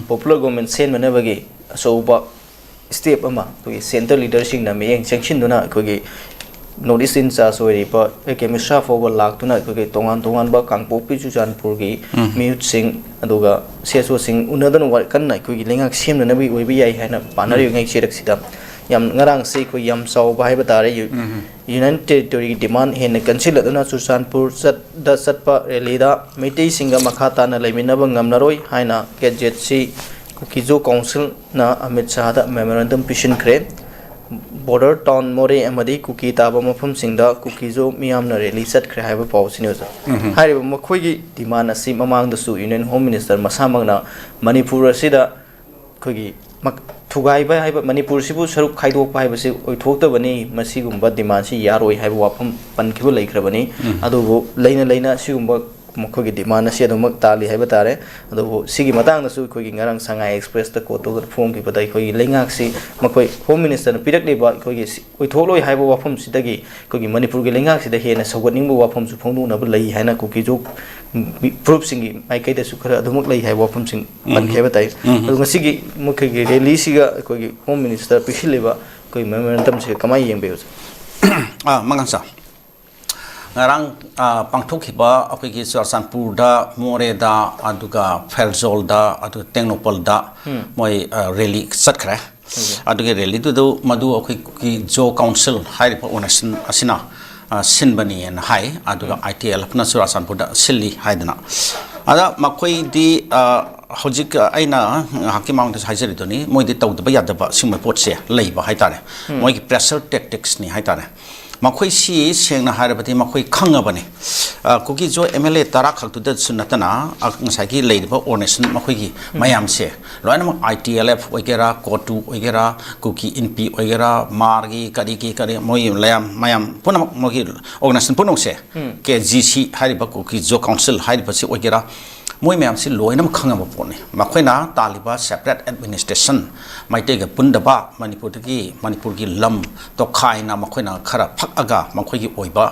popular government sen manabagi so step ama to center leadership na me yang section duna ko gi notice in cha so ri pa 𝐀𝐍𝐀 for lak tuna ko gi tongan ba kangpo pi chu jan pur gi mute sing aduga seso sing unadan wa kan na ko gi lengak sem na bi oi bi yai haina panari ngai chirak sida yam ngarang se ko yam saw ba hai batare union territory demand hen cancel aduna susanpur satpa rally da meitei singa makhata na leimina ba ngamnaroi haina 𝐍𝐀𝐿 𝐀𝐍𝐀 council na Amit Shah da memorandum pishin kre border town more amadi kuki taba mafum singda 𝐀𝐍𝐀 miyam na rally sat kre haiba pawsi news hariba makhoi gi demand asi mamang da su union home minister masamang na manipur asida khogi thugai ba haiba manipur sibu saruk khaidok pa haiba se oithokta bani masi gumba demand si yaroi haiba wafam pankhibu laikhrabani adubu leina sigumba मखोगी demand से अदुमक ताली है बतारे अदो सिगी मतंग नसु खोगी ngarang sangai express ta ko to form ki badai खोगी लेंगाक si मखोई होम मिनिस्टर न पिरक लेबा खोगी ओइ थोलोय हाइबो वाफम सिदगी खोगी मणिपुर गे लेंगाक सिदा हेना सगोनिंग बो वाफम सु फोंदु न लई हाइना कोकी जो प्रूफ सिंगी माइकै दसु खरा अदुमक लई हाइ वाफम सिंग बनखे बताइ अदु ngसिगी मखोगी रैली सिगा खोगी होम मिनिस्टर पिसिलेबा कोई मेमोरेंडम से कमाई येंबेयो मंगसा ngarang pangthokhiba akhigi Churachandpur da more da aduga Felzol da adu Tengnopal da moi rally satkhra aduge rally du madu akhigi jo council high onation asina sinbani and high aduga ITL apna Churachandpur da silli haidana ada makhoi di hojik aina hakimang da haijari doni moi di tawdaba yadaba simai potse leiba haitare moi gi pressure tactics ni haitare makhoi si sengna harabati makhoi khangabani kuki jo MLA tara khaktuda sunatana ngasai ki leiba ordination makhoi gi mayam se loina ITLF oigera kotu oigera kuki NP oigera margi kari moi mayam punam mogi organization punong se 𝐾𝐍𝐶 hariba kuki jo council hariba se oigera moi mayam si loinam khangaba pone makhoina taliba separate administration maite ga pundaba manipur gi lam to khaina makhoina khara phakaga makhoi gi oiba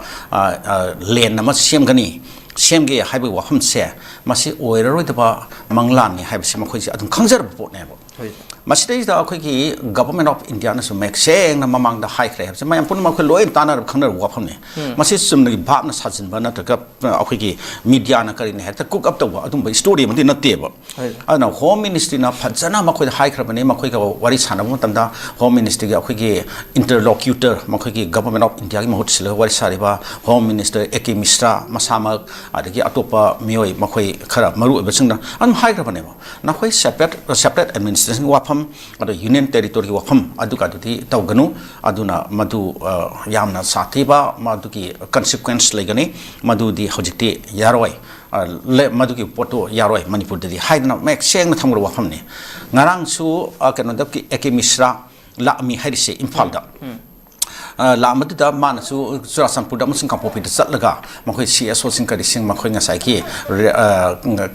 len nama semgani semge haiba waham se masi oiraroi daba manglan ni haiba se makhoi ji adum khangjar pone bo masida da akhoi gi government of India na su mek seng na mamang da high kre se mayam pun makhoi loin tanar khangnar waham ne masi sumni bhab na sajin ba na ta akhoi gi media na kari ne hekta cook up to adum ba story mati na te ba ana home ministry na phajana makhoi high kre ba ne makhoi ga wari sana mo tamda home ministry ga akhoi gi interlocutor makhoi gi government of India gi mahut sila wari sari ba home minister 𝐾𝐍𝐾𝐋 masamak adagi atopa mioi makhoi khara maru ba singna an high kre ba ne na khoi separate administration wa ado union territory wafam aduka duti tawganu aduna madu yamna sathiba maduki consequence legani madu di hojikti yaroi le maduki poto yaroi manipur di haidna mek seng na thamur wafam ne ngarang su keno dab ki 𝐾𝐍𝐾𝐋 la mi harise imphal da la madu da manasu Churachandpur da musing kampopi da chatlaga makhoi CSO sing kari sing makhoi ngasai ki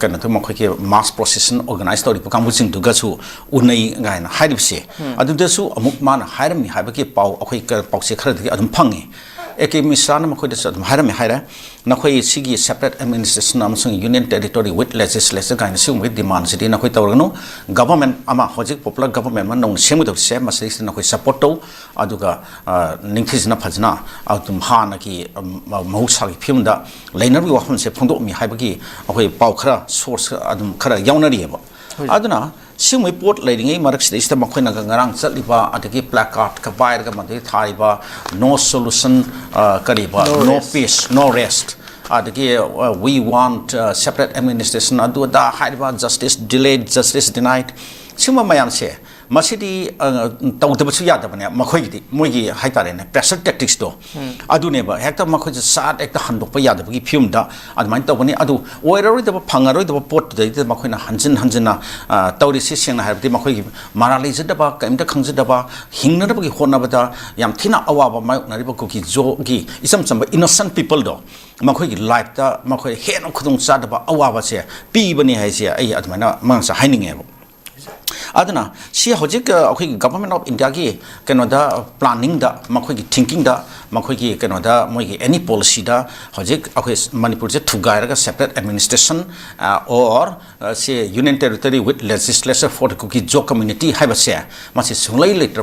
keno to makhoi ki mass procession organize tori pukam sing duga su unai ngai na hairibse adu da su amuk man hairami haiba ki pau akhoi pau se khara di adum phangi 𝐾𝐍𝐾 makhoi da adum hairami haira nakhoi sigi separate administration amasung union territory with legislation kind of with demand city nakhoi tawrganu government ama hojik popular government man nong semu do se masai nakhoi support to aduga ningthis na phajna atum hana ki mahusha ki film da lainar bi waham se phongdo mi haibagi akhoi pau khara source adum khara yaunari ba aduna simui port leidingai marak sida makhoina ngarang chatliba adagi placard ka bair ga made thaiba no solution kariba no peace no rest adagi we want separate administration adu da haiba justice delayed justice denied sima mayam se masidi tawdabasu yadabane makhoi gi moi gi haitare ne pressure tactics do adu ne ba hekta makhoi sat ekta handokpa yadabagi film da admain tawbani adu oiraroi da phangaroi da pot da makhoi na hanjina tawri si sengna habdi makhoi gi marali jadaba kaimta khangjadaba hingnadaba gi honaba da yam thina awaba mayok nariba ko gi jo gi isam chamba innocent people do makhoi gi life da makhoi hen khudung chadaba awaba se pi bani hai se ai admaina mangsa haininge aduna si hojik akhoi government of India gi kenoda planning da makhoi gi thinking da makhoi gi kenoda moi gi any policy da hojik akhoi manipur je thugai ra separate administration or say union territory with legislature for the Kuki Jo community have a share must is later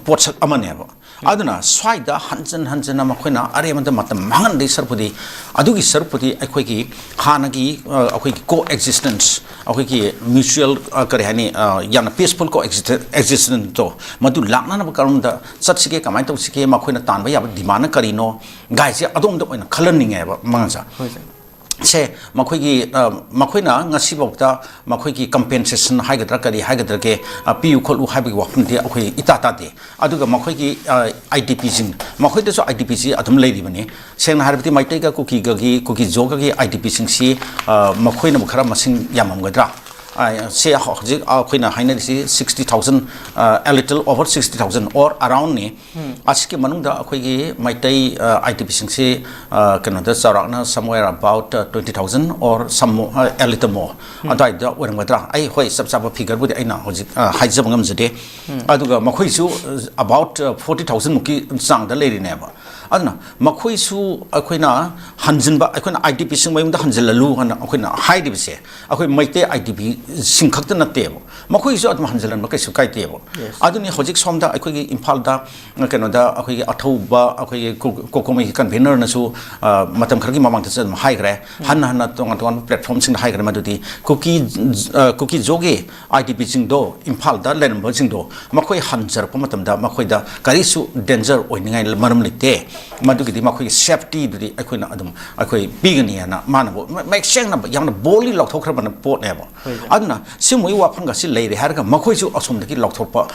ports amaneva aduna swaida hansen makwena aremanda matam mangan de sarpudi adugi sarpudi akwegi hanagi akwegi coexistence akwegi mutual karihani yana peaceful coexistence to madu lakna na karunda satsike kamai to sike makwena tanba ya dimana karino gaise adom do oina khalanning eba mangsa se makwena ngasi bokta makwegi compensation haigadra kari haigadra ke piu kholu haibi wapun de akwai itata de aduga makwegi idp sing makwai de so idp si adum leiri bani seng harbiti maitai ga kuki joga gi idp sing si makwena bukhara masing yamam gadra say akwena haina si 60,000 a little over 60,000 or around ni aski manung da akwegi maitai idp sing si kanada sarakna somewhere about 20,000 or some a little more adai da werang gadra ai hoi sab figure budi aina hoji haijab ngam jade aduga makhoi su about 40,000 muki sang da leiri ne ba adna makhoi su akwena hanjinba akwena idp sing mayum da hanjilalu hana akwena haidi bise akwai maitai idp sing khakta na tebo makhoi su atma hanjilan ma kaisu kai tebo aduni hojik somda akwegi imphal da keno da akwegi athauba akwegi kokomai convener na su matam khargi mamang ta hai gre hanna tongan platform sing hai gre madudi cookie joge idp sing do imphal da len bo sing do makhoi hanjar pa matam da makhoi da kari su danger oiningai maram lite madugidi makhoi safety dudi akoina adum akoi bigani na manabo make sure na yamna boli lokthokra ban pot ne ba aduna simui wafang ga si leire har ga makhoi su asum dagi lokthokpa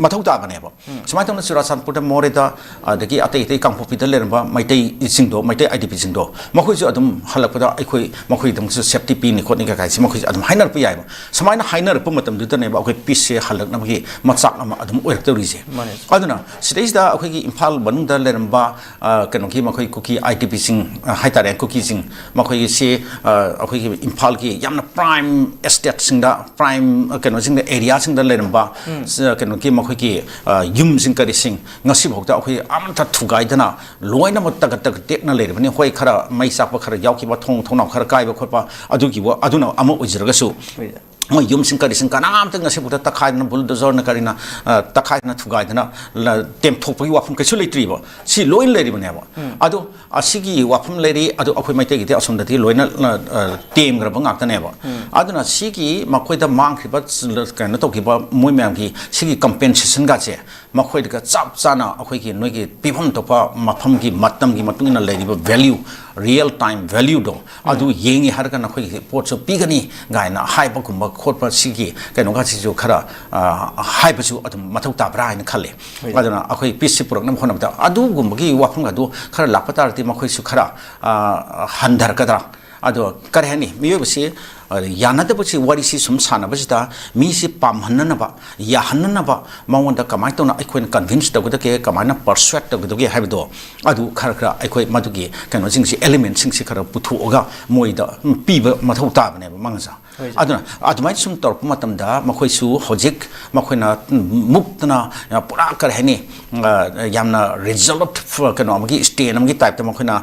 mathau ta bane ba smai tong surasan puta more da dagi atei kangpopi da lerba maitai sing do maitai idp sing do makhoi su adum halakpa da akoi makhoi dum su safety pin ni khotni ga kai si makhoi adum hainar pi yai ba smai na hainar pu matam du ta ne ba akoi piece se halak na gi matsak ama adum oir ta ri se aduna sidai da akoi gi imphal banung da lerba kanoki makhoi cookie idp sing haitare cookie sing makhoi se akoi gi imphal gi yamna prime estate sing da prime kano sing da area sing da lerba kanoki makhoi gi yum sing kari sing ngasi bhokta akoi amta thugai dana loina mo tak tek na ler bani hoi khara mai sak ba khara yauki ba thong khara kai ba khotpa adugi wa aduna amo ujraga su moi yum sing kari sing kanam tang ngasi bhokta takhai na bulldozer na karina takhai na thugai dana tem thokpagi wafum kaisu leitri ba si loin leri bani ba adu asigi wafum leri adu akoi mai te gi te asum da ti loina tem gra ba ngak ta ne ba aduna sigi makoi da mang khiba kana to ki ba moi myam ki sigi compensation ga che makoi da chap chana akoi ki noi ki pibham to pa mapham ki matam ki matung na leri ba value real time value do adu yengi har kana khoi pot so pigani ga na hai ba kum ba khot pa sigi kaino ga si jo khara hai ba su adum mathau ta bra ina khale aduna akoi pisi purok nam khonam ta adu gum gi wafam ga do khara lakpatar ti makoi su khara handar kadra ado karhani miyo basi yanada basi warisi sum sana basita mi si pam hanna ba ya hanna ba mawanda kamai to na aikoi convince to ke kamai na persuade to ge haido adu khara aikoi madugi kano sing si element sing si khara puthu oga moida piba mathau ta bane mangsa aduna adumai sum tor matam da makhoi su hojik makhoina muktna pura karhani yamna result kano amgi stay namgi type ta makhoina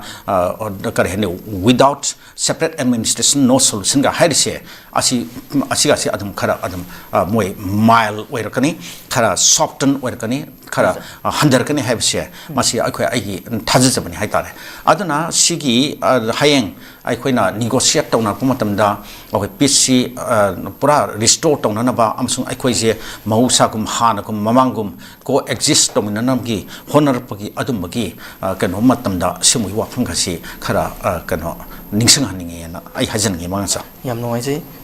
karhani without separate administration no solution ga harise asi adum khara adum moi mile oirakani khara soften oirakani khara handar kani habse masi akhoi ai thaja jabani haitare aduna sigi hayeng aikoina negotiate tawna pumatam da akhoi pisi pura restore tawna na ba amsung akhoi je mausa kum hana kum mamangum co exist tawna namgi honor pagi adum bagi kano matam da simui wa phangasi khara kano ningsang haninge na ai hajan ngi mangsa yam noi ji